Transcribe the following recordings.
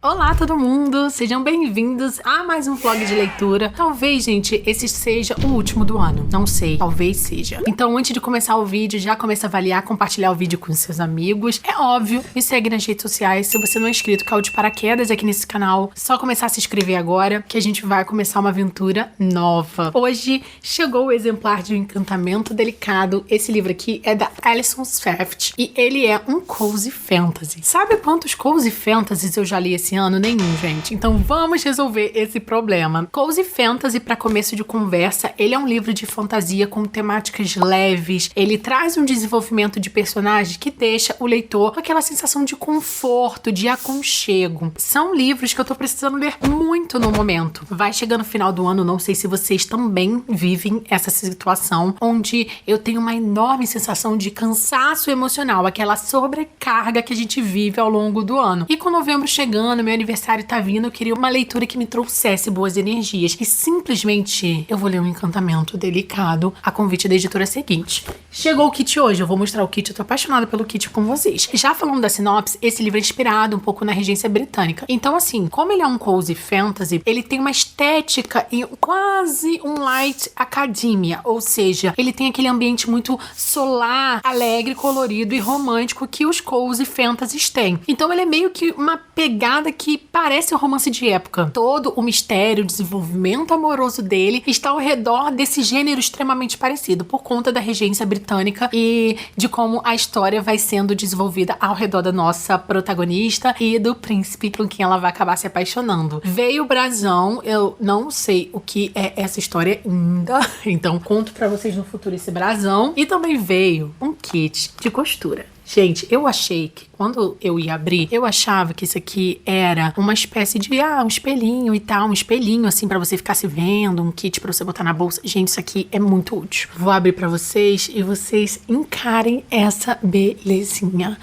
Olá todo mundo, sejam bem-vindos a mais um vlog de leitura. Talvez, gente, esse seja o último do ano, não sei, talvez seja. Então antes de começar o vídeo, já começa a avaliar, compartilhar o vídeo com seus amigos. É óbvio, me segue nas redes sociais. Se você não é inscrito, caiu de paraquedas aqui nesse canal, só começar a se inscrever agora, que a gente vai começar uma aventura nova. Hoje chegou o exemplar de Um Encantamento Delicado. Esse livro aqui é da Alison Swift e ele é um cozy fantasy. Sabe quantos cozy fantasies eu já li esse ano? Nenhum, gente. Então vamos resolver esse problema. Cozy Fantasy, para começo de conversa, ele é um livro de fantasia com temáticas leves. Ele traz um desenvolvimento de personagens que deixa o leitor com aquela sensação de conforto, de aconchego. São livros que eu tô precisando ler muito no momento. Vai chegando o final do ano, não sei se vocês também vivem essa situação, onde eu tenho uma enorme sensação de cansaço emocional, aquela sobrecarga que a gente vive ao longo do ano. E com novembro chegando, meu aniversário tá vindo, eu queria uma leitura que me trouxesse boas energias. E simplesmente eu vou ler Um Encantamento Delicado, a convite da editora seguinte. Chegou o kit hoje, eu vou mostrar o kit, eu tô apaixonada pelo kit com vocês. Já falando da sinopse, esse livro é inspirado um pouco na regência britânica. Então assim, como ele é um cozy fantasy, ele tem uma estética e quase um light academia, ou seja, ele tem aquele ambiente muito solar, alegre, colorido e romântico que os cozy fantasies têm. Então ele é meio que uma pegada que parece um romance de época. Todo o mistério, o desenvolvimento amoroso dele está ao redor desse gênero extremamente parecido, por conta da regência britânica e de como a história vai sendo desenvolvida ao redor da nossa protagonista e do príncipe com quem ela vai acabar se apaixonando. Veio o brasão, eu não sei o que é essa história ainda, então conto pra vocês no futuro esse brasão. E também veio um kit de costura. Gente, eu achei que quando eu ia abrir, eu achava que isso aqui era uma espécie de, um espelhinho e tal, um espelhinho assim pra você ficar se vendo, um kit pra você botar na bolsa. Gente, isso aqui é muito útil. Vou abrir pra vocês e vocês encarem essa belezinha.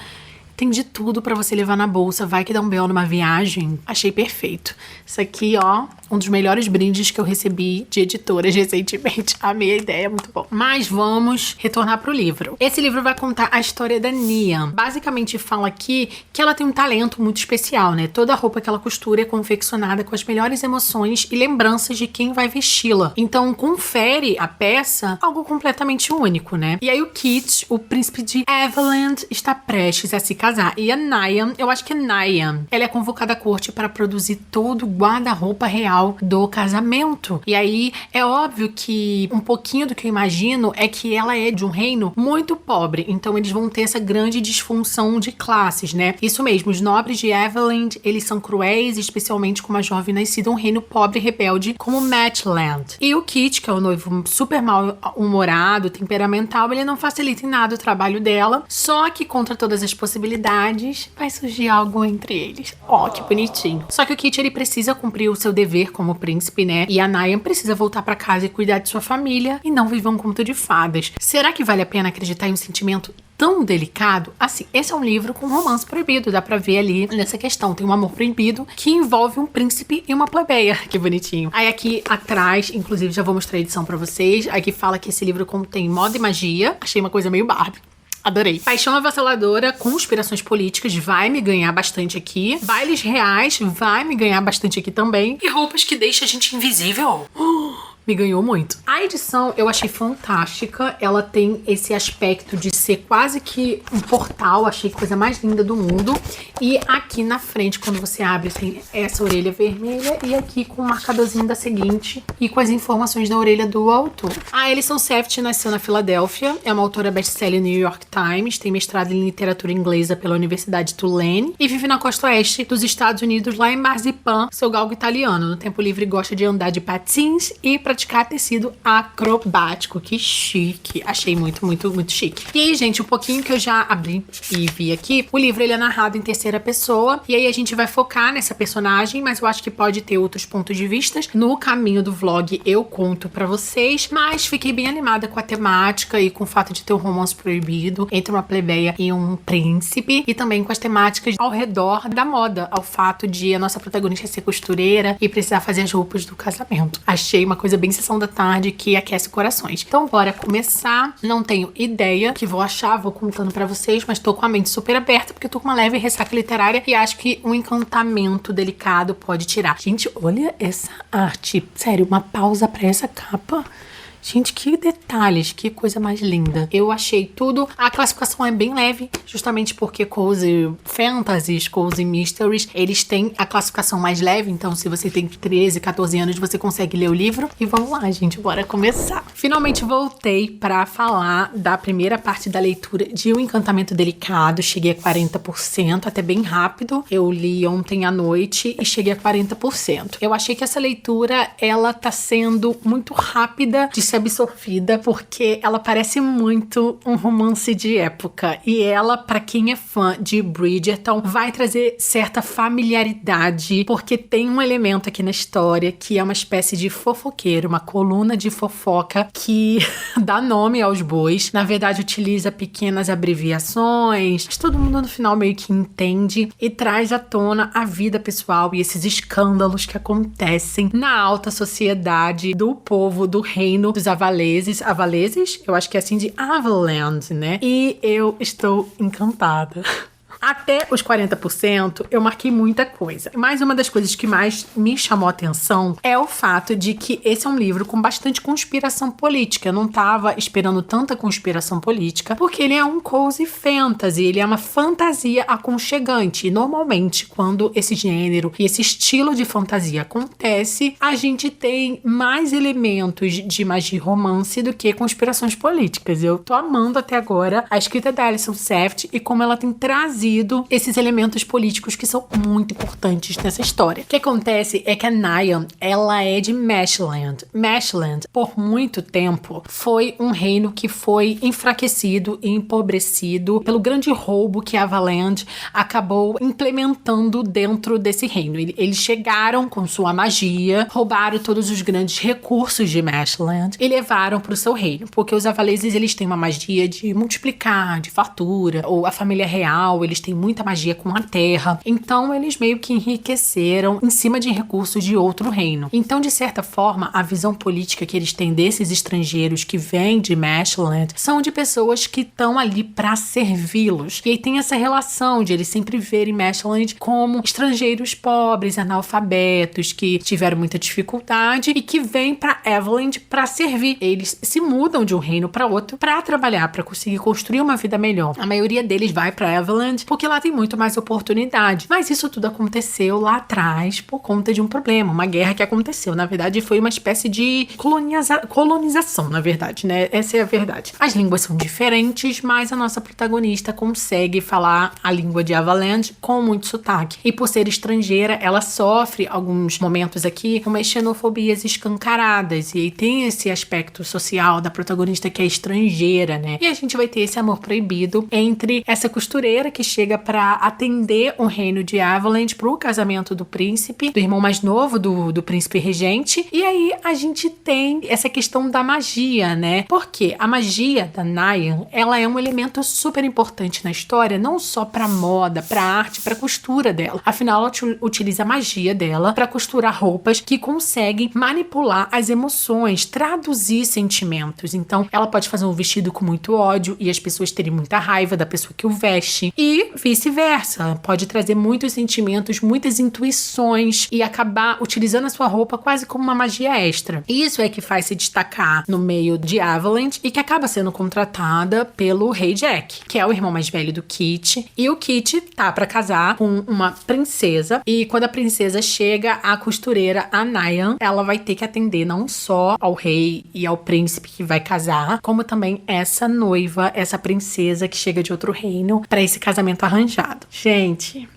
Tem de tudo pra você levar na bolsa, vai que dá um B.O. numa viagem. Achei perfeito. Isso aqui, ó, um dos melhores brindes que eu recebi de editoras recentemente. Amei a ideia, muito bom. Mas vamos retornar pro livro. Esse livro vai contar a história da Nia. Basicamente fala aqui que ela tem um talento muito especial, né? Toda a roupa que ela costura é confeccionada com as melhores emoções e lembranças de quem vai vesti-la. Então confere a peça algo completamente único, né? E aí o Kit, o príncipe de Everland, está prestes a se casar. E a Niamh, eu acho que é Niamh, ela é convocada à corte para produzir todo o guarda-roupa real do casamento. E aí é óbvio que um pouquinho do que eu imagino é que ela é de um reino muito pobre, então eles vão ter essa grande disfunção de classes, né? Isso mesmo, os nobres de Everland, eles são cruéis, especialmente com uma jovem nascida em um reino pobre e rebelde como Matchland. E o Kit, que é o noivo super mal-humorado, temperamental, ele não facilita em nada o trabalho dela, só que contra todas as possibilidades vai surgir algo entre eles. Ó, que bonitinho. Só que o Kit, ele precisa cumprir o seu dever como príncipe, né? E a Niamh precisa voltar pra casa e cuidar de sua família e não viver um conto de fadas. Será que vale a pena acreditar em um sentimento tão delicado? Assim, esse é um livro com romance proibido, dá pra ver ali nessa questão. Tem um amor proibido que envolve um príncipe e uma plebeia. Que bonitinho. Aí aqui atrás, inclusive já vou mostrar a edição pra vocês, aqui fala que esse livro contém moda e magia. Achei uma coisa meio Barbie. Adorei. Paixão avassaladora, conspirações políticas, vai me ganhar bastante aqui. Bailes reais, vai me ganhar bastante aqui também. E roupas que deixam a gente invisível. Me ganhou muito. A edição eu achei fantástica. Ela tem esse aspecto de ser quase que um portal. Achei a coisa mais linda do mundo. E aqui na frente, quando você abre, tem essa orelha vermelha. E aqui com o marcadorzinho da seguinte. E com as informações da orelha do autor. A Alison Swift nasceu na Filadélfia. É uma autora best-seller New York Times. Tem mestrado em literatura inglesa pela Universidade de Tulane. E vive na costa oeste dos Estados Unidos, lá em Marzipan, seu galgo italiano. No tempo livre gosta de andar de patins e praticar tecido acrobático. Que chique. Achei muito, muito, muito chique. E aí, gente, um pouquinho que eu já abri e vi aqui, o livro ele é narrado em terceira pessoa, e aí a gente vai focar nessa personagem, mas eu acho que pode ter outros pontos de vista. No caminho do vlog eu conto pra vocês, mas fiquei bem animada com a temática e com o fato de ter um romance proibido entre uma plebeia e um príncipe, e também com as temáticas ao redor da moda, ao fato de a nossa protagonista ser costureira e precisar fazer as roupas do casamento. Achei uma coisa bem bem sessão da tarde que aquece corações. Então, bora começar. Não tenho ideia que vou achar, vou contando pra vocês, mas tô com a mente super aberta porque eu tô com uma leve ressaca literária e acho que um encantamento delicado pode tirar. Gente, olha essa arte. Sério, uma pausa pra essa capa. Gente, que detalhes, que coisa mais linda. Eu achei tudo. A classificação é bem leve, justamente porque cozy fantasies, cozy mysteries, eles têm a classificação mais leve. Então, se você tem 13, 14 anos, você consegue ler o livro. E vamos lá, gente, bora começar. Finalmente voltei pra falar da primeira parte da leitura de O Encantamento Delicado. Cheguei a 40%, até bem rápido. Eu li ontem à noite e cheguei a 40%. Eu achei que essa leitura, ela tá sendo muito rápida de ser absorvida, porque ela parece muito um romance de época. E ela, pra quem é fã de Bridgerton, vai trazer certa familiaridade, porque tem um elemento aqui na história que é uma espécie de fofoqueiro, uma coluna de fofoca que dá nome aos bois. Na verdade, utiliza pequenas abreviações, mas todo mundo no final meio que entende e traz à tona a vida pessoal e esses escândalos que acontecem na alta sociedade do povo do reino dos Avaleses, eu acho que é assim de Avaland, né? E eu estou encantada. Até os 40%, eu marquei muita coisa. Mas uma das coisas que mais me chamou a atenção é o fato de que esse é um livro com bastante conspiração política. Eu não tava esperando tanta conspiração política, porque ele é um cozy fantasy, ele é uma fantasia aconchegante. E normalmente, quando esse gênero e esse estilo de fantasia acontece, a gente tem mais elementos de magia e romance do que conspirações políticas. Eu tô amando até agora a escrita da Alison Safdie e como ela tem trazido esses elementos políticos que são muito importantes nessa história. O que acontece é que a Niam, ela é de Mashland. Mashland, por muito tempo, foi um reino que foi enfraquecido e empobrecido pelo grande roubo que a Avaland acabou implementando dentro desse reino. Eles chegaram com sua magia, roubaram todos os grandes recursos de Mashland e levaram para o seu reino, porque os avaleses, eles têm uma magia de multiplicar, de fartura, ou a família real, eles têm muita magia com a terra. Então, eles meio que enriqueceram em cima de recursos de outro reino. Então, de certa forma, a visão política que eles têm desses estrangeiros que vêm de Mashland são de pessoas que estão ali para servi-los. E aí tem essa relação de eles sempre verem Mashland como estrangeiros pobres, analfabetos, que tiveram muita dificuldade e que vêm para Avaland para servir. Eles se mudam de um reino para outro para trabalhar, para conseguir construir uma vida melhor. A maioria deles vai para Avaland porque lá tem muito mais oportunidade. Mas isso tudo aconteceu lá atrás por conta de um problema, uma guerra que aconteceu. Na verdade, foi uma espécie de colonização, na verdade, né? Essa é a verdade. As línguas são diferentes, mas a nossa protagonista consegue falar a língua de Avaland com muito sotaque. E por ser estrangeira, ela sofre alguns momentos aqui com umas xenofobias escancaradas. E aí tem esse aspecto social da protagonista que é estrangeira, né? E a gente vai ter esse amor proibido entre essa costureira que chega pra atender o reino de Avaland pro casamento do príncipe, do irmão mais novo do príncipe regente. E aí a gente tem essa questão da magia, né? Porque a magia da Niam, ela é um elemento super importante na história, não só pra moda, pra arte, pra costura dela. Afinal, ela utiliza a magia dela pra costurar roupas que conseguem manipular as emoções, traduzir sentimentos. Então, ela pode fazer um vestido com muito ódio e as pessoas terem muita raiva da pessoa que o veste. E vice-versa. Pode trazer muitos sentimentos, muitas intuições e acabar utilizando a sua roupa quase como uma magia extra. Isso é que faz se destacar no meio de Avaland e que acaba sendo contratada pelo rei Jack, que é o irmão mais velho do Kit. E o Kit tá pra casar com uma princesa e quando a princesa chega, a costureira, a Niam, ela vai ter que atender não só ao rei e ao príncipe que vai casar, como também essa noiva, essa princesa que chega de outro reino pra esse casamento arranjado. Gente,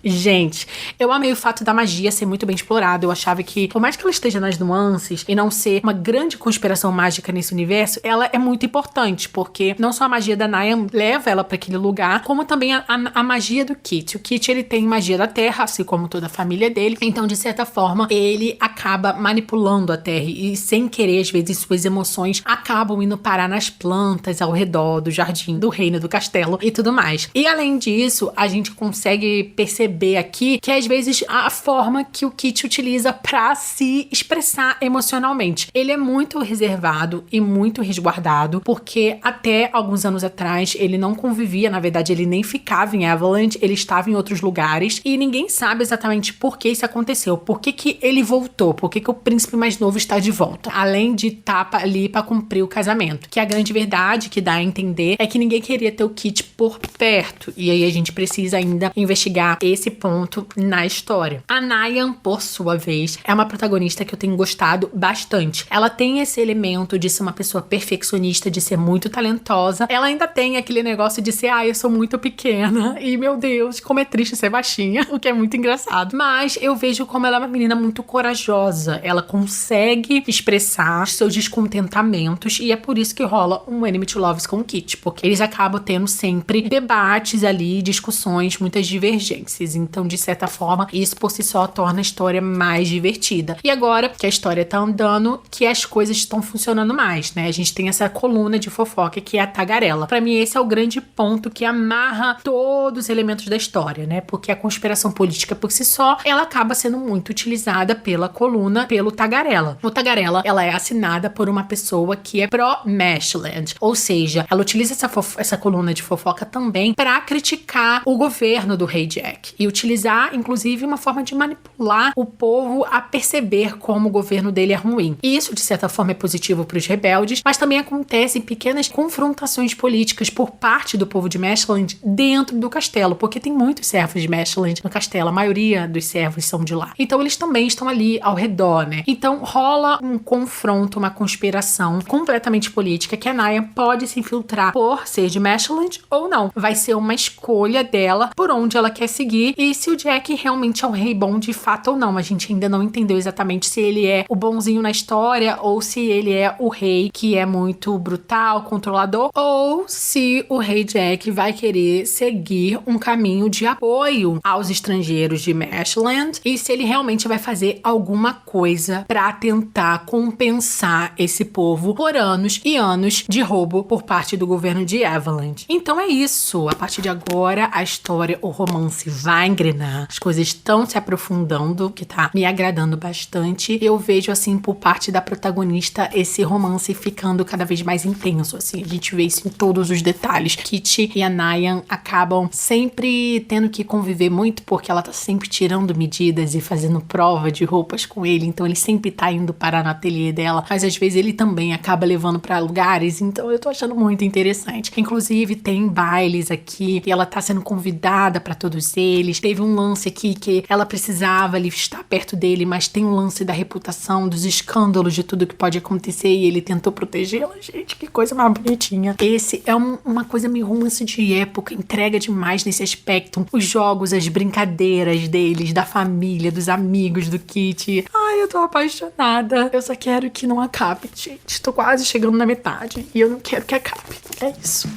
eu amei o fato da magia ser muito bem explorado. Eu achava que, por mais que ela esteja nas nuances e não ser uma grande conspiração mágica nesse universo, ela é muito importante, porque não só a magia da Niam leva ela pra aquele lugar, como também a magia do Kit. O Kit, ele tem magia da terra, assim como toda a família dele. Então, de certa forma, ele acaba manipulando a terra e, sem querer, às vezes, suas emoções acabam indo parar nas plantas ao redor do jardim, do reino, do castelo e tudo mais. E, além disso, isso, a gente consegue perceber aqui que às vezes a forma que o Kit utiliza pra se expressar emocionalmente. Ele é muito reservado e muito resguardado, porque até alguns anos atrás ele não convivia, na verdade ele nem ficava em Everland, ele estava em outros lugares e ninguém sabe exatamente por que isso aconteceu, por que ele voltou, por que o príncipe mais novo está de volta, além de estar ali pra cumprir o casamento. Que a grande verdade que dá a entender é que ninguém queria ter o Kit por perto, e aí a gente precisa ainda investigar esse ponto na história. A Nayan, por sua vez, é uma protagonista que eu tenho gostado bastante. Ela tem esse elemento de ser uma pessoa perfeccionista, de ser muito talentosa. Ela ainda tem aquele negócio de ser, eu sou muito pequena e, meu Deus, como é triste ser baixinha, o que é muito engraçado. Mas eu vejo como ela é uma menina muito corajosa. Ela consegue expressar seus descontentamentos e é por isso que rola um Enemy to Lovers com o Kit, porque eles acabam tendo sempre debates ali, discussões, muitas divergências. Então, de certa forma, isso por si só torna a história mais divertida. E agora que a história tá andando, que as coisas estão funcionando mais, né? A gente tem essa coluna de fofoca que é a tagarela. Pra mim, esse é o grande ponto que amarra todos os elementos da história, né? Porque a conspiração política por si só, ela acaba sendo muito utilizada pela coluna, pelo tagarela. O tagarela, ela é assinada por uma pessoa que é pró-Mashland, ou seja, ela utiliza essa coluna de fofoca também pra criticar o governo do Rei Jack e utilizar, inclusive, uma forma de manipular o povo a perceber como o governo dele é ruim. E isso, de certa forma, é positivo para os rebeldes, mas também acontecem pequenas confrontações políticas por parte do povo de Mashland dentro do castelo, porque tem muitos servos de Mashland no castelo, a maioria dos servos são de lá. Então eles também estão ali ao redor, né? Então rola um confronto, uma conspiração completamente política que a Naya pode se infiltrar por ser de Mashland ou não. Vai ser uma escolha dela por onde ela quer seguir e se o Jack realmente é um rei bom de fato ou não. A gente ainda não entendeu exatamente se ele é o bonzinho na história ou se ele é o rei que é muito brutal, controlador, ou se o Rei Jack vai querer seguir um caminho de apoio aos estrangeiros de Mashland e se ele realmente vai fazer alguma coisa pra tentar compensar esse povo por anos e anos de roubo por parte do governo de Everland. Então é isso. A partir de agora, a história, o romance vai engrenar. As coisas estão se aprofundando, que tá me agradando bastante. Eu vejo, assim, por parte da protagonista, esse romance ficando cada vez mais intenso, assim. A gente vê isso em todos os detalhes. Kit e a Nayan acabam sempre tendo que conviver muito, porque ela tá sempre tirando medidas e fazendo prova de roupas com ele, então ele sempre tá indo parar no ateliê dela, mas às vezes ele também acaba levando pra lugares, então eu tô achando muito interessante. Inclusive, tem bailes aqui e ela tá sendo convidada pra todos eles. Teve um lance aqui que ela precisava ali estar perto dele, mas tem um lance da reputação, dos escândalos, de tudo que pode acontecer e ele tentou protegê-la. Gente, que coisa mais bonitinha. Esse é uma coisa meio romance de época, entrega demais nesse aspecto. Os jogos, as brincadeiras deles, da família, dos amigos do Kit. Ai, eu tô apaixonada. Eu só quero que não acabe, gente. Tô quase chegando na metade e eu não quero que acabe. É isso.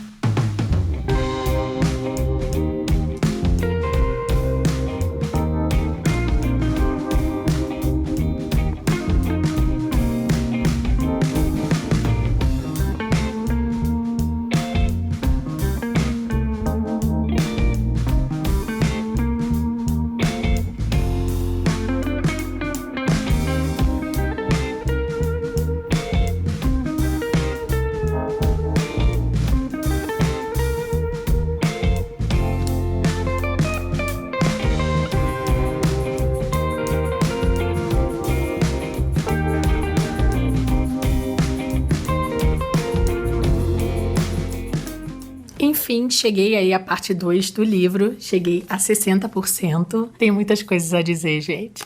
Enfim, cheguei aí à parte 2 do livro, cheguei a 60%. Tem muitas coisas a dizer, gente.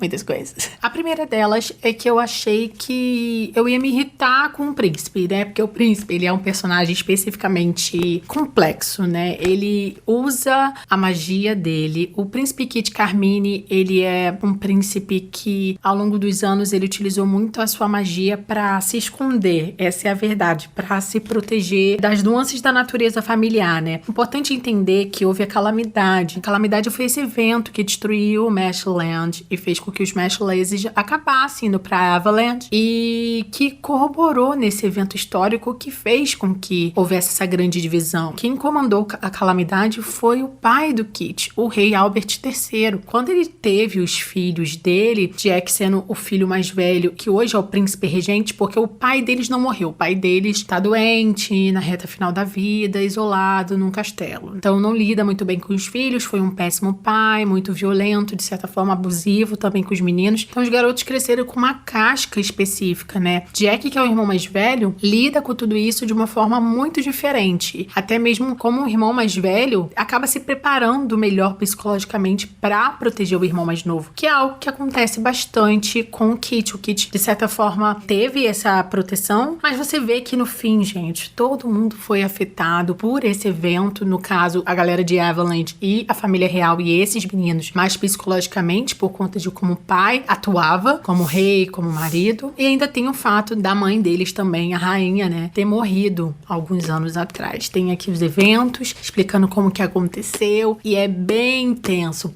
Muitas coisas. A primeira delas é que eu achei que eu ia me irritar com o príncipe, né? Porque o príncipe, ele é um personagem especificamente complexo, né? Ele usa a magia dele. O príncipe Kit Carmine, ele é um príncipe que, ao longo dos anos, ele utilizou muito a sua magia pra se esconder. Essa é a verdade. Pra se proteger das nuances da natureza familiar, né? Importante entender que houve a calamidade. A calamidade foi esse evento que destruiu o Mashland e fez com político que os Mashlazes acabassem indo pra Avalanche e que corroborou nesse evento histórico que fez com que houvesse essa grande divisão. Quem comandou a calamidade foi o pai do Kit, o rei Albert III. Quando ele teve os filhos dele, Jack sendo o filho mais velho, que hoje é o príncipe regente, porque o pai deles não morreu. O pai deles tá doente, na reta final da vida, isolado num castelo. Então não lida muito bem com os filhos, foi um péssimo pai, muito violento, de certa forma abusivo também com os meninos. Então os garotos cresceram com uma casca específica, né? Jack, que é o irmão mais velho, lida com tudo isso de uma forma muito diferente. Até mesmo como o irmão mais velho acaba se preparando melhor psicologicamente pra proteger o irmão mais novo, que é algo que acontece bastante com o Kit. O Kit, de certa forma, teve essa proteção, mas você vê que no fim, gente, todo mundo foi afetado por esse evento, no caso, a galera de Avalanche e a família real e esses meninos, mais psicologicamente por conta de como o pai atuava como rei, como marido, e ainda tem o fato da mãe deles também, a rainha, né, ter morrido alguns anos atrás. Tem aqui os eventos explicando como que aconteceu e é bem tenso,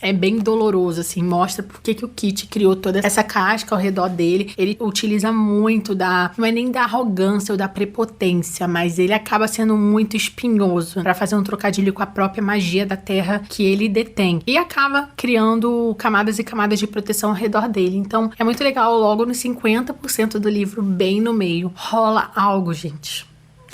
é bem doloroso, assim, mostra por que o Kit criou toda essa casca ao redor dele. Ele utiliza muito não é nem da arrogância ou da prepotência, mas ele acaba sendo muito espinhoso pra fazer um trocadilho com a própria magia da terra que ele detém. E acaba criando camadas e camadas de proteção ao redor dele. Então, é muito legal, logo nos 50% do livro, bem no meio, rola algo, gente.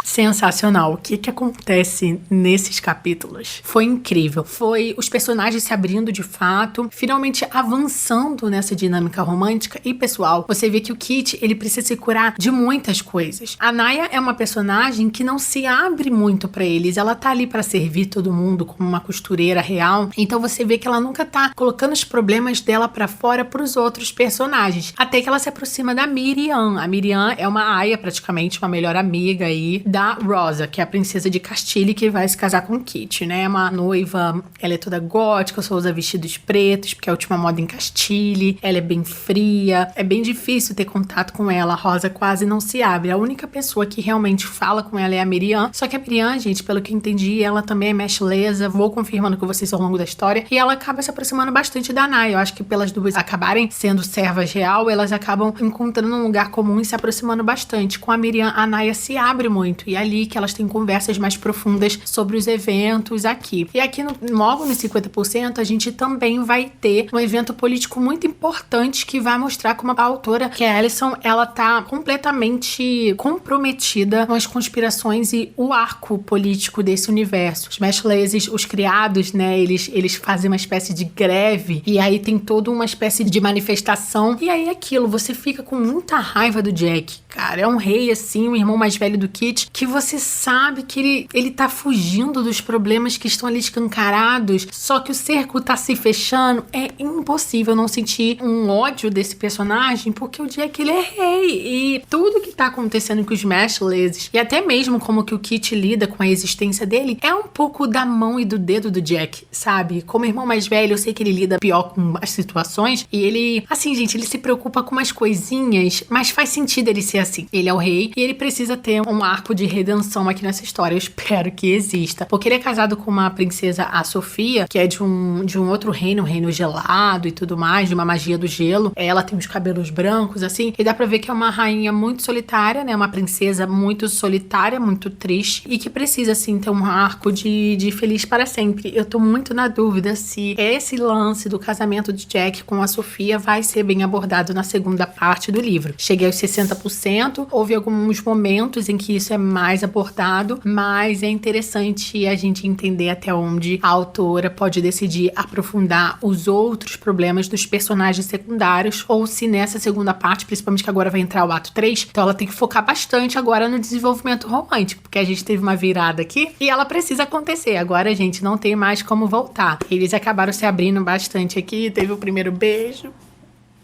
Sensacional. O que acontece nesses capítulos? Foi incrível. Foi os personagens se abrindo de fato, finalmente avançando nessa dinâmica romântica e pessoal. Você vê que o Kit, ele precisa se curar de muitas coisas. A Naya é uma personagem que não se abre muito pra eles. Ela tá ali pra servir todo mundo como uma costureira real. Então você vê que ela nunca tá colocando os problemas dela pra fora pros outros personagens. Até que ela se aproxima da Miriam. A Miriam é uma aia, praticamente, uma melhor amiga aí da Rosa, que é a princesa de Castile que vai se casar com o Kit, né? É uma noiva, ela é toda gótica, só usa vestidos pretos, porque é a última moda em Castile, ela é bem fria, é bem difícil ter contato com ela, a Rosa quase não se abre. A única pessoa que realmente fala com ela é a Miriam, só que a Miriam, gente, pelo que eu entendi, ela também é Mashleza, vou confirmando com vocês ao longo da história, e ela acaba se aproximando bastante da Naya. Eu acho que pelas duas acabarem sendo servas real, elas acabam encontrando um lugar comum e se aproximando bastante. Com a Miriam, a Naya se abre muito, e é ali que elas têm conversas mais profundas sobre os eventos aqui. E aqui, logo nos 50%, a gente também vai ter um evento político muito importante que vai mostrar como a autora, que é a Alyson, ela tá completamente comprometida com as conspirações e o arco político desse universo. Os Mashlazes, os criados, né, eles fazem uma espécie de greve e aí tem toda uma espécie de manifestação e aí aquilo, você fica com muita raiva do Jack, cara. É um rei, assim, o irmão mais velho do Kit, que você sabe que ele tá fugindo dos problemas que estão ali escancarados, só que o cerco tá se fechando. É impossível não sentir um ódio desse personagem, porque o Jack, ele é rei, e tudo que tá acontecendo com os Mashlazes, e até mesmo como que o Kit lida com a existência dele, é um pouco da mão e do dedo do Jack, sabe? Como irmão mais velho, eu sei que ele lida pior com as situações, e ele, assim, gente, ele se preocupa com umas coisinhas, mas faz sentido ele ser assim. Ele é o rei, e ele precisa ter um arco de redenção aqui nessa história. Eu espero que exista, porque ele é casado com uma princesa, a Sofia, que é de um outro reino, um reino gelado e tudo mais, de uma magia do gelo. Ela tem os cabelos brancos, assim, e dá pra ver que é uma rainha muito solitária, né? Uma princesa muito solitária, muito triste, e que precisa, assim, ter um arco de feliz para sempre. Eu tô muito na dúvida se esse lance do casamento de Jack com a Sofia vai ser bem abordado na segunda parte do livro. Cheguei aos 60%, houve alguns momentos em que isso é mais abordado, mas é interessante a gente entender até onde a autora pode decidir aprofundar os outros problemas dos personagens secundários, ou se nessa segunda parte, principalmente que agora vai entrar o ato 3, então ela tem que focar bastante agora no desenvolvimento romântico, porque a gente teve uma virada aqui e ela precisa acontecer. Agora, gente, não tem mais como voltar. Eles acabaram se abrindo bastante aqui, teve o primeiro beijo.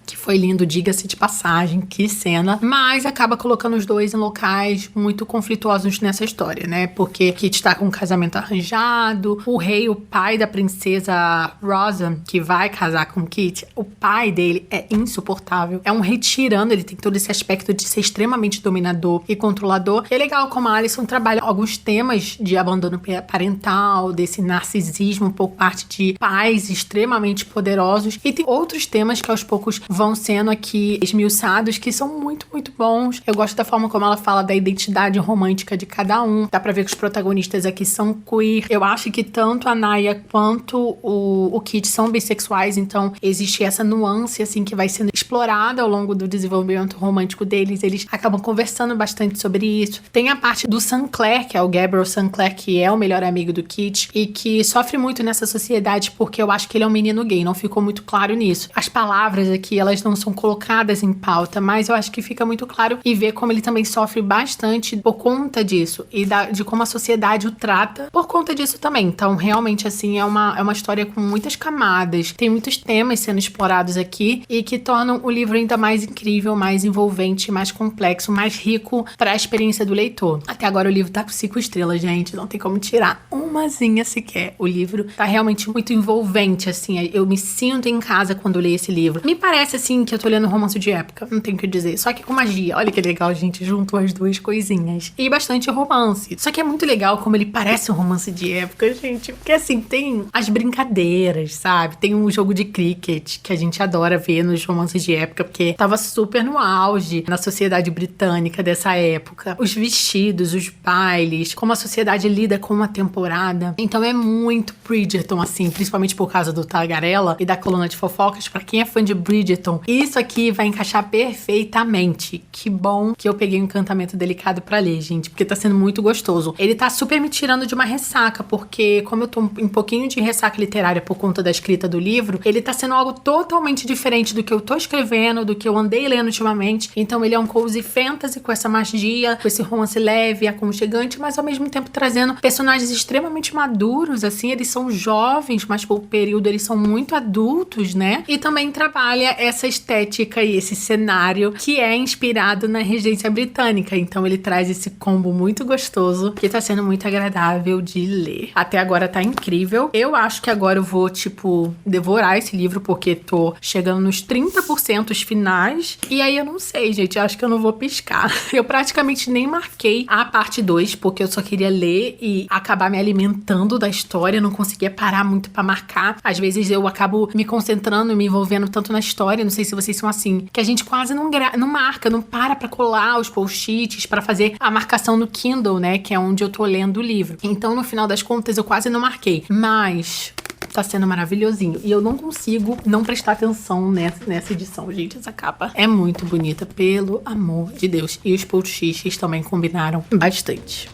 que foi lindo, diga-se de passagem, que cena, mas acaba colocando os dois em locais muito conflituosos nessa história, né? Porque Kit tá com um casamento arranjado, o rei, o pai da princesa Rosa, que vai casar com Kit, o pai dele é insuportável, é um rei tirano, ele tem todo esse aspecto de ser extremamente dominador e controlador. E é legal como a Alyson trabalha alguns temas de abandono parental, desse narcisismo por parte de pais extremamente poderosos, e tem outros temas que aos poucos vão sendo aqui esmiuçados, que são muito, muito bons. Eu gosto da forma como ela fala da identidade romântica de cada um. Dá pra ver que os protagonistas aqui são queer. Eu acho que tanto a Naya quanto o Kit são bissexuais, então existe essa nuance, assim, que vai sendo explorada ao longo do desenvolvimento romântico deles. Eles acabam conversando bastante sobre isso. Tem a parte do Sinclair, que é o Gabriel Sinclair, que é o melhor amigo do Kit e que sofre muito nessa sociedade porque eu acho que ele é um menino gay. Não ficou muito claro nisso. As palavras aqui, elas não são colocadas em pauta, mas eu acho que fica muito claro e ver como ele também sofre bastante por conta disso e de como a sociedade o trata por conta disso também. Então, realmente, assim, é uma história com muitas camadas. Tem muitos temas sendo explorados aqui e que tornam o livro ainda mais incrível, mais envolvente, mais complexo, mais rico para a experiência do leitor. Até agora o livro tá com 5 estrelas, gente. Não tem como tirar umazinha sequer. O livro tá realmente muito envolvente, assim. Eu me sinto em casa quando eu leio esse livro. Me parece, assim, que eu tô lendo um romance de época. Não tenho o que dizer. Só que com magia. Olha que legal, gente. Juntou as duas coisinhas. E bastante romance. Só que é muito legal como ele parece um romance de época, gente. Porque, assim, tem as brincadeiras, sabe? Tem um jogo de cricket que a gente adora ver nos romances de época, porque tava super no auge na sociedade britânica dessa época. Os vestidos, os bailes, como a sociedade lida com uma temporada. Então é muito Bridgerton, assim, principalmente por causa do Tagarela e da coluna de fofocas. Pra quem é fã de Bridgerton, isso aqui vai encaixar perfeitamente. Que bom que eu peguei um Encantamento Delicado pra ler, gente, porque tá sendo muito gostoso. Ele tá super me tirando de uma ressaca, porque como eu tô um pouquinho de ressaca literária por conta da escrita do livro, ele tá sendo algo totalmente diferente do que eu tô escrevendo, do que eu andei lendo ultimamente. Então ele é um cozy fantasy com essa magia, com esse romance leve, aconchegante, mas ao mesmo tempo trazendo personagens extremamente maduros, assim, eles são jovens, mas por período eles são muito adultos, né? E também trabalha essa estética e esse cenário que é inspirado na regência britânica. Então ele traz esse combo muito gostoso que tá sendo muito agradável de ler. Até agora tá incrível. Eu acho que agora eu vou, tipo, devorar esse livro porque tô chegando nos 30% finais. E aí eu não sei, gente. Eu acho que eu não vou piscar. Eu praticamente nem marquei a parte 2 porque eu só queria ler e acabar me alimentando da história. Eu não conseguia parar muito pra marcar. Às vezes eu acabo me concentrando e me envolvendo tanto na história. Não sei se vocês são assim. Que a gente quase não marca, não para pra colar os post-its, pra fazer a marcação no Kindle, né? Que é onde eu tô lendo o livro. Então, no final das contas, eu quase não marquei. Mas tá sendo maravilhosinho. E eu não consigo não prestar atenção nessa edição, gente. Essa capa é muito bonita, pelo amor de Deus. E os post-its também combinaram bastante.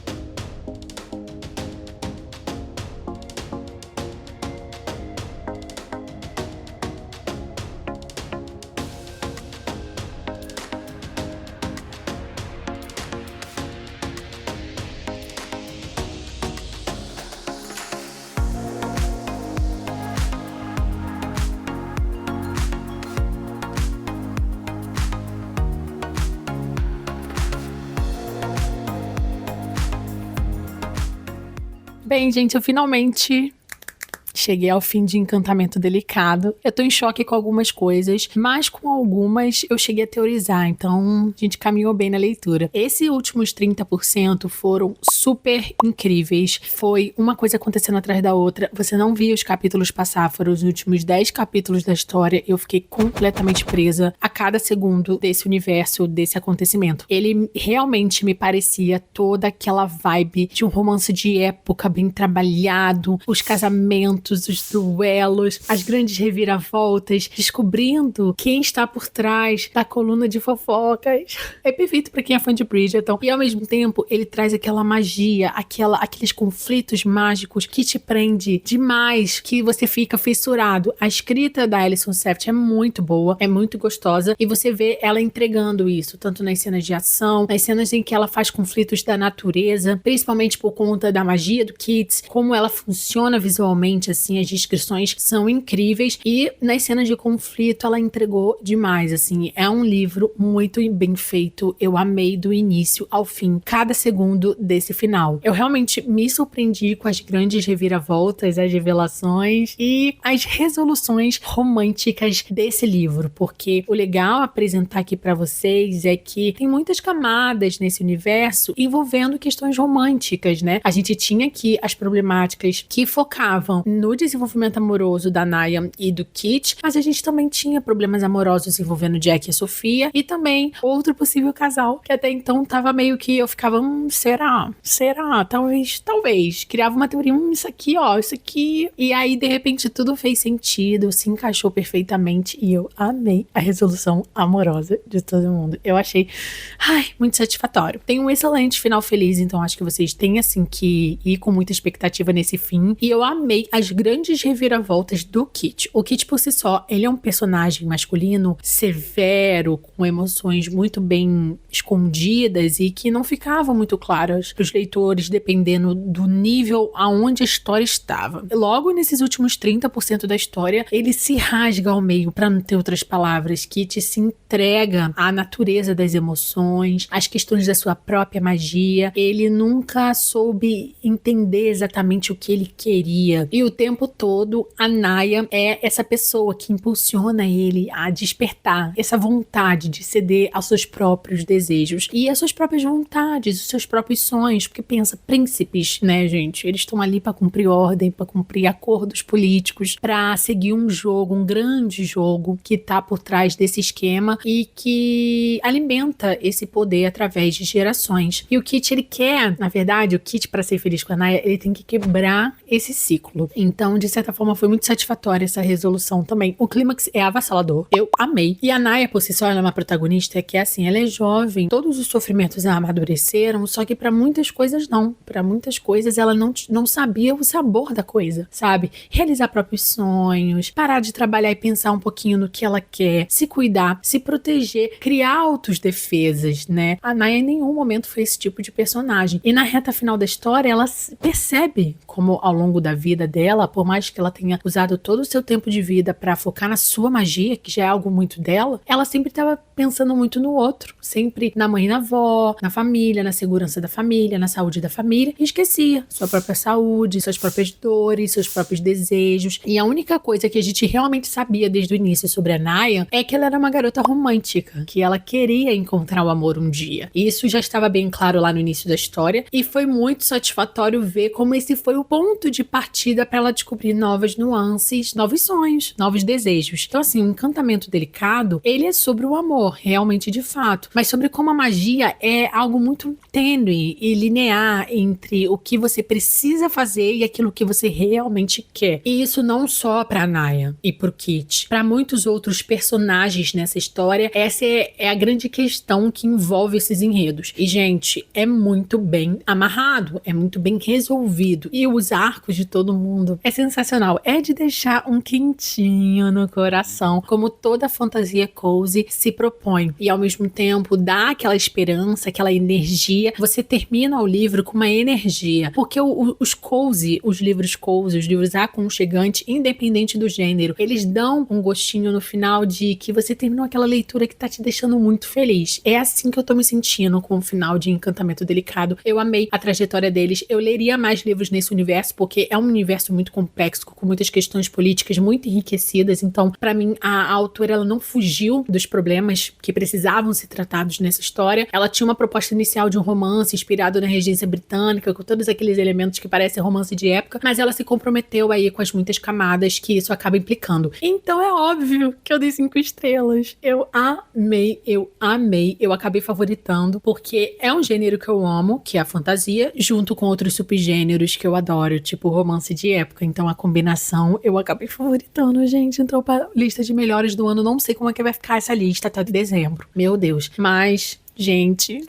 Bem, gente, eu finalmente cheguei ao fim de Encantamento Delicado. Eu tô em choque com algumas coisas, mas com algumas eu cheguei a teorizar, então a gente caminhou bem na leitura. Esses últimos 30% foram super incríveis. Foi uma coisa acontecendo atrás da outra. Você não via os capítulos passar, foram os últimos 10 capítulos da história. Eu fiquei completamente presa a cada segundo desse universo, desse acontecimento. Ele realmente me parecia toda aquela vibe de um romance de época bem trabalhado, os casamentos, os duelos, as grandes reviravoltas, descobrindo quem está por trás da coluna de fofocas. É perfeito pra quem é fã de Bridgerton. E ao mesmo tempo, ele traz aquela magia, aqueles conflitos mágicos que te prende demais, que você fica fissurado. A escrita da Alison Safdie é muito boa, é muito gostosa, e você vê ela entregando isso, tanto nas cenas de ação, nas cenas em que ela faz conflitos da natureza, principalmente por conta da magia do Kit, como ela funciona visualmente, assim, as descrições são incríveis e nas cenas de conflito ela entregou demais, assim, é um livro muito bem feito, eu amei do início ao fim, cada segundo desse final. Eu realmente me surpreendi com as grandes reviravoltas, as revelações e as resoluções românticas desse livro, porque o legal apresentar aqui pra vocês é que tem muitas camadas nesse universo envolvendo questões românticas, né? A gente tinha aqui as problemáticas que focavam no desenvolvimento amoroso da Naya e do Kit, mas a gente também tinha problemas amorosos envolvendo Jack e a Sofia e também outro possível casal, que até então tava meio que eu ficava, será? Talvez. Criava uma teoria, isso aqui. E aí, de repente, tudo fez sentido, se encaixou perfeitamente e eu amei a resolução amorosa de todo mundo. Eu achei, muito satisfatório. Tem um excelente final feliz, então acho que vocês têm, assim, que ir com muita expectativa nesse fim. E eu amei as grandes reviravoltas do Kit. O Kit, por si só, ele é um personagem masculino severo, com emoções muito bem escondidas e que não ficavam muito claras para os leitores, dependendo do nível aonde a história estava. Logo nesses últimos 30% da história, ele se rasga ao meio, para não ter outras palavras. Kit se entrega à natureza das emoções, às questões da sua própria magia. Ele nunca soube entender exatamente o que ele queria. E o tempo todo, a Naya é essa pessoa que impulsiona ele a despertar essa vontade de ceder aos seus próprios desejos e às suas próprias vontades, os seus próprios sonhos, porque pensa, príncipes, né, gente? Eles estão ali para cumprir ordem, para cumprir acordos políticos, para seguir um jogo, um grande jogo que tá por trás desse esquema e que alimenta esse poder através de gerações. E o Kit, ele quer, na verdade, o Kit, para ser feliz com a Naya, ele tem que quebrar esse ciclo. Então, de certa forma, foi muito satisfatória essa resolução também. O clímax é avassalador. Eu amei. E a Naya, por si só, ela é uma protagonista que é assim, ela é jovem, todos os sofrimentos a amadureceram, só que pra muitas coisas não. Pra muitas coisas ela não sabia o sabor da coisa, sabe? Realizar próprios sonhos, parar de trabalhar e pensar um pouquinho no que ela quer, se cuidar, se proteger, criar autodefesas, né? A Naya em nenhum momento foi esse tipo de personagem. E na reta final da história, ela percebe como ao longo da vida dela, por mais que ela tenha usado todo o seu tempo de vida pra focar na sua magia, que já é algo muito dela, ela sempre estava pensando muito no outro, sempre na mãe e na avó, na família, na segurança da família, na saúde da família, e esquecia sua própria saúde, suas próprias dores, seus próprios desejos. E a única coisa que a gente realmente sabia desde o início sobre a Naya é que ela era uma garota romântica, que ela queria encontrar o amor um dia. E isso já estava bem claro lá no início da história, e foi muito satisfatório ver como esse foi o ponto de partida para ela descobrir novas nuances, novos sonhos, novos desejos. Então, assim, o Encantamento Delicado, ele é sobre o amor, realmente, de fato, mas sobre como a magia é algo muito tênue e linear entre o que você precisa fazer e aquilo que você realmente quer. E isso não só pra Naya e pro Kit, pra muitos outros personagens nessa história, essa é a grande questão que envolve esses enredos. E, gente, é muito bem amarrado, é muito bem resolvido. E os arcos de todo mundo é sensacional. É de deixar um quentinho no coração, como toda fantasia cozy se propõe. E, ao mesmo tempo, dá aquela esperança, aquela energia. Você termina o livro com uma energia. Porque os cozy, os livros cozy, os livros aconchegantes, independente do gênero, eles dão um gostinho no final de que você terminou aquela leitura que tá te deixando muito feliz. É assim que eu tô me sentindo com o final de Encantamento Delicado. Eu amei a trajetória deles. Eu leria mais livros nesse universo, porque é um universo muito complexo, com muitas questões políticas muito enriquecidas. Então, pra mim, a autora, ela não fugiu dos problemas que precisavam ser tratados nessa história. Ela tinha uma proposta inicial de um romance inspirado na regência britânica, com todos aqueles elementos que parecem romance de época, mas ela se comprometeu aí com as muitas camadas que isso acaba implicando. Então é óbvio que eu dei 5 estrelas. Eu amei. Eu acabei favoritando, porque é um gênero que eu amo, que é a fantasia, junto com outros subgêneros que eu adoro, tipo romance de época. Então a combinação eu acabei favoritando, gente. Entrou pra lista de melhores do ano. Não sei como é que vai ficar essa lista até dezembro. Meu Deus. Mas, gente,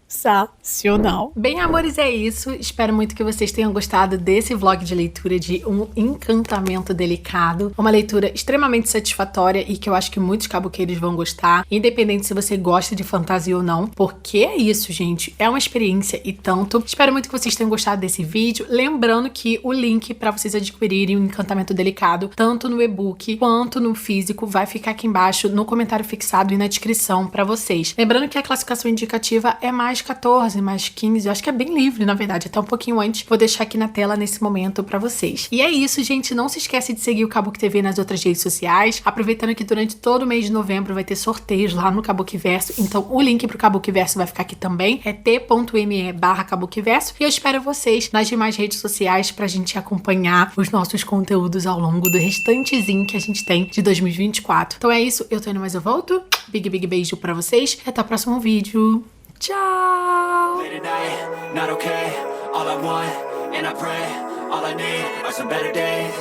sensacional. Bem, amores, é isso. Espero muito que vocês tenham gostado desse vlog de leitura de Um Encantamento Delicado. Uma leitura extremamente satisfatória e que eu acho que muitos caboqueiros vão gostar, independente se você gosta de fantasia ou não, porque é isso, gente. É uma experiência e tanto. Espero muito que vocês tenham gostado desse vídeo. Lembrando que o link para vocês adquirirem o Encantamento Delicado, tanto no e-book quanto no físico, vai ficar aqui embaixo no comentário fixado e na descrição para vocês. Lembrando que a classificação indicativa é mais 14, mais 15, eu acho que é bem livre, na verdade, até um pouquinho antes. Vou deixar aqui na tela nesse momento pra vocês. E é isso, gente, não se esquece de seguir o Kabuki TV nas outras redes sociais, aproveitando que durante todo o mês de novembro vai ter sorteios lá no Kabukiverso, então o link pro Kabukiverso vai ficar aqui também, é t.me/Kabukiverso, e eu espero vocês nas demais redes sociais pra gente acompanhar os nossos conteúdos ao longo do restantezinho que a gente tem de 2024. Então é isso, eu tô indo, mas eu volto. Big beijo pra vocês e até o próximo vídeo. Tchau! Late at night, not okay. All I want, and I pray, all I need are some better days.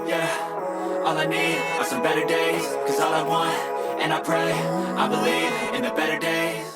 Yeah, all I need are some better days. Cause all I want, and I pray, I believe in the better days.